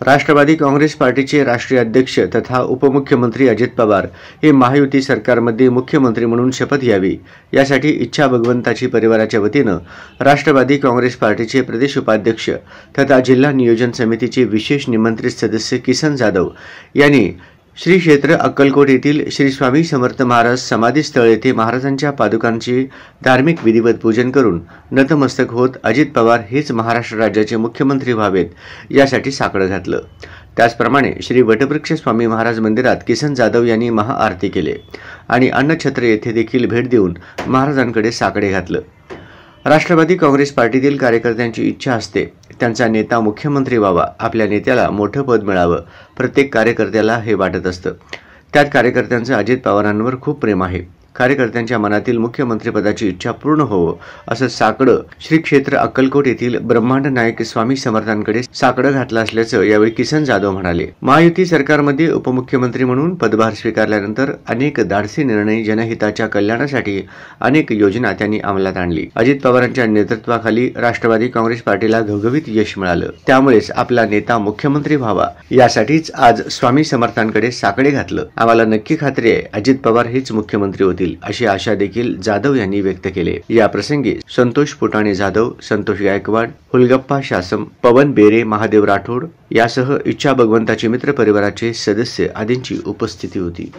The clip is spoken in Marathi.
राष्ट्रवादी काँग्रेस पार्टीचे राष्ट्रीय अध्यक्ष तथा उपमुख्यमंत्री अजित पवार हे महायुती सरकारमध्ये मुख्यमंत्री म्हणून शपथ घ्यावी यासाठी इच्छा भगवंताची परिवाराच्या वतीनं राष्ट्रवादी काँग्रेस पार्टीचे प्रदेश उपाध्यक्ष तथा जिल्हा नियोजन समितीचे विशेष निमंत्रित सदस्य किसन जाधव यांनी श्री क्षेत्र अक्कलकोट येथील श्री स्वामी समर्थ महाराज समाधीस्थळ येथे महाराजांच्या पादुकांचे धार्मिक विधिवत पूजन करून नतमस्तक होत अजित पवार हेच महाराष्ट्र राज्याचे मुख्यमंत्री व्हावेत यासाठी साकडं घातलं। त्याचप्रमाणे श्री वटवृक्ष स्वामी महाराज मंदिरात किसन जाधव यांनी महाआरती केले आणि अन्नछत्र येथे देखील भेट देऊन महाराजांकडे साकडे घातलं। राष्ट्रवादी काँग्रेस पार्टीतील कार्यकर्त्यांची इच्छा असते त्यांचा नेता मुख्यमंत्री व्हावा, आपल्या नेत्याला मोठं पद मिळावं, प्रत्येक कार्यकर्त्याला हे वाटत असतं। त्यात कार्यकर्त्यांचं अजित पवारांवर खूप प्रेम आहे। कार्यकर्त्यांच्या मनातील मुख्यमंत्रीपदाची इच्छा पूर्ण होवो असं साकडं श्री क्षेत्र अक्कलकोट येथील ब्रह्मांड नायक स्वामी समर्थांकडे साकडं घातलं असल्याचं यावेळी किसन जाधव म्हणाले। महायुती सरकारमध्ये उपमुख्यमंत्री म्हणून पदभार स्वीकारल्यानंतर अनेक धाडसी निर्णय, जनहिताच्या कल्याणासाठी अनेक योजना त्यांनी अंमलात आणली। अजित पवारांच्या नेतृत्वाखाली राष्ट्रवादी काँग्रेस पार्टीला घवघवीत यश मिळालं। त्यामुळेच आपला नेता मुख्यमंत्री व्हावा यासाठीच आज स्वामी समर्थांकडे साकडे घातलं। आम्हाला नक्की खात्री आहे अजित पवार हेच मुख्यमंत्री होतील अशी आशा देखील जाधव यांनी व्यक्त केली। या प्रसंगी संतोष पुटाणे जाधव, संतोष गायकवाड, हुलगप्पा शासम, पवन बेरे, महादेव राठोड यासह इच्छा भगवंताचे मित्र परिवाराचे सदस्य आदींची उपस्थिती होती।